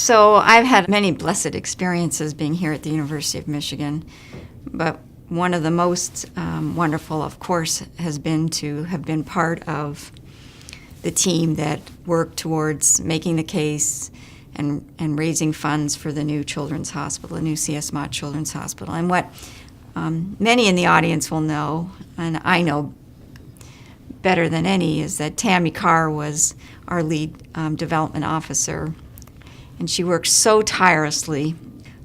So I've had many blessed experiences being here at the University of Michigan, but one of the most wonderful, of course, has been to have been part of the team that worked towards making the case and raising funds for the new children's hospital, the new C.S. Mott Children's Hospital. And what many in the audience will know, and I know better than any, is that Tammy Carr was our lead development officer, and she worked so tirelessly.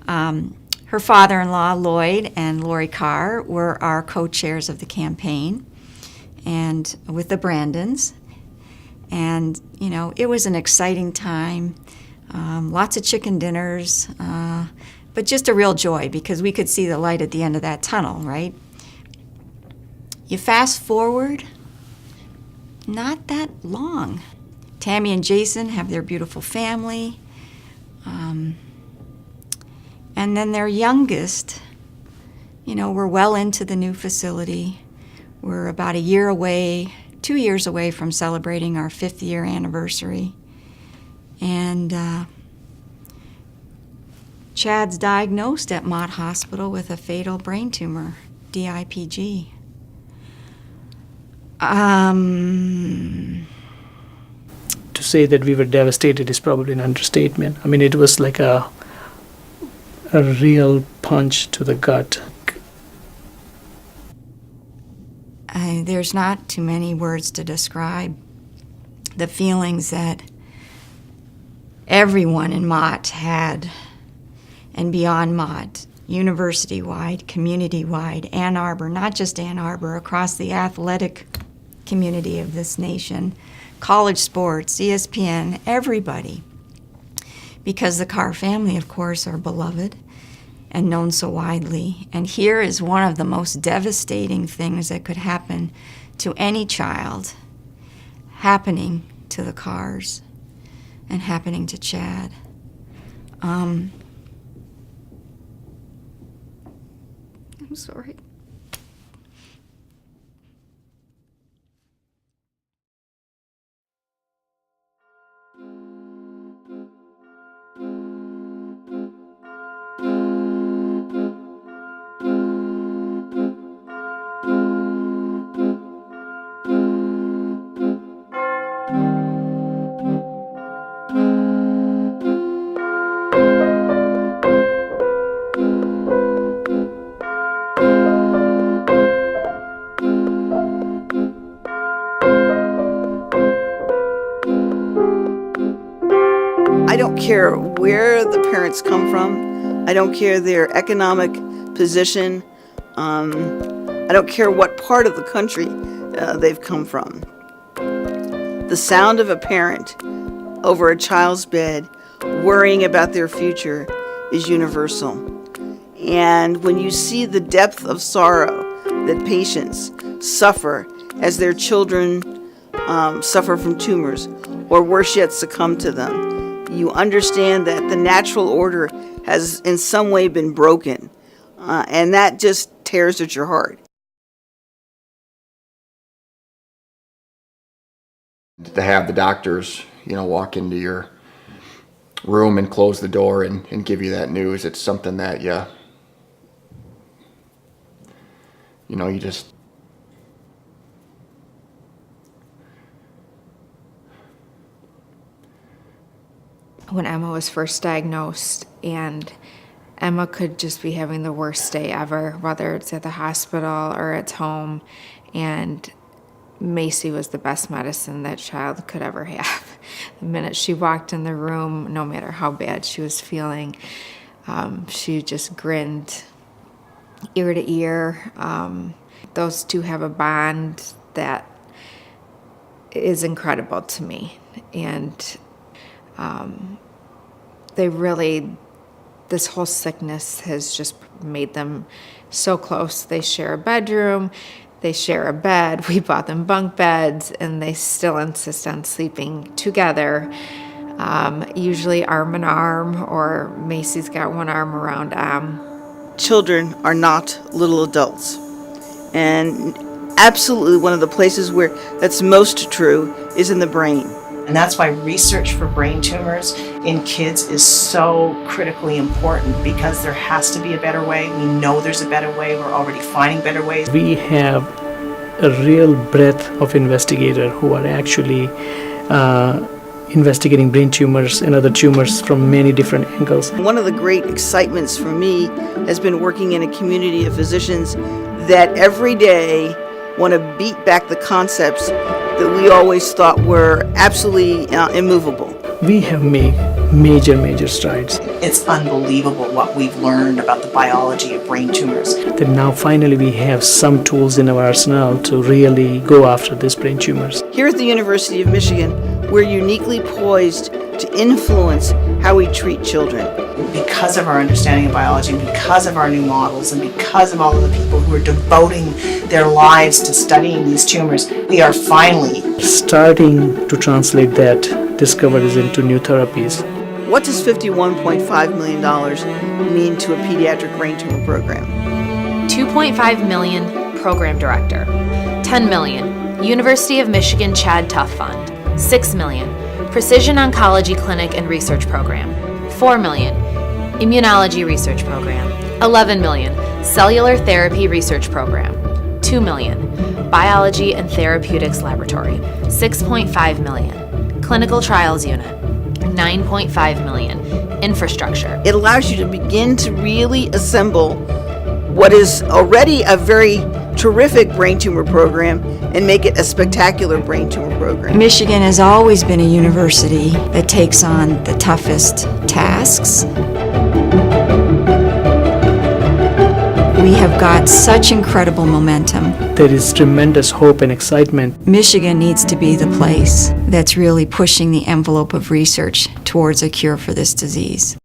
Her father-in-law, Lloyd, and Lori Carr were our co-chairs of the campaign, and with the Brandons. And, you know, it was an exciting time, lots of chicken dinners, but just a real joy because we could see the light at the end of that tunnel, right? You fast forward, not that long. Tammy and Jason have their beautiful family. And then their youngest, you know, we're well into the new facility. We're about 2 years away from celebrating our 5th year anniversary. And Chad's diagnosed at Mott Hospital with a fatal brain tumor, DIPG. To say that we were devastated is probably an understatement. I mean, it was like a real punch to the gut. There's not too many words to describe the feelings that everyone in Mott had, and beyond Mott, university-wide, community-wide, Ann Arbor, not just Ann Arbor, across the athletic community of this nation, college sports, ESPN, everybody. Because the Carr family, of course, are beloved and known so widely. And here is one of the most devastating things that could happen to any child, happening to the Carrs and happening to Chad. I'm sorry. I don't care where the parents come from. I don't care their economic position. I don't care what part of the country they've come from. The sound of a parent over a child's bed worrying about their future is universal. And when you see the depth of sorrow that patients suffer as their children suffer from tumors, or worse yet, succumb to them, you understand that the natural order has in some way been broken, and that just tears at your heart. To have the doctors, you know, walk into your room and close the door and give you that news, it's something that you just... When Emma was first diagnosed, and Emma could just be having the worst day ever, whether it's at the hospital or at home, and Macy was the best medicine that child could ever have. The minute she walked in the room, no matter how bad she was feeling, she just grinned ear to ear. Those two have a bond that is incredible to me, and they really, this whole sickness has just made them so close. They share a bedroom, they share a bed. We bought them bunk beds, and they still insist on sleeping together, usually arm in arm, or Macy's got one arm around Children are not little adults. And absolutely one of the places where that's most true is in the brain. And that's why research for brain tumors in kids is so critically important because there has to be a better way. We know there's a better way. We're already finding better ways. We have a real breadth of investigators who are actually investigating brain tumors and other tumors from many different angles. One of the great excitements for me has been working in a community of physicians that every day want to beat back the concepts that we always thought were absolutely immovable. We have made major strides. It's unbelievable what we've learned about the biology of brain tumors. That now finally we have some tools in our arsenal to really go after these brain tumors. Here at the University of Michigan, we're uniquely poised to influence how we treat children. Because of our understanding of biology, because of our new models, and because of all of the people who are devoting their lives to studying these tumors, we are finally starting to translate that discoveries into new therapies. What does $51.5 million mean to a pediatric brain tumor program? 2.5 million Program Director. 10 million University of Michigan ChadTough Fund. 6 million Precision Oncology Clinic and Research Program. 4 million Immunology Research Program. 11 million Cellular Therapy Research Program. 2 million Biology and Therapeutics Laboratory. 6.5 million Clinical Trials Unit. 9.5 million Infrastructure. It allows you to begin to really assemble what is already a very terrific brain tumor program and make it a spectacular brain tumor program. Michigan has always been a university that takes on the toughest tasks. We have got such incredible momentum. There is tremendous hope and excitement. Michigan needs to be the place that's really pushing the envelope of research towards a cure for this disease.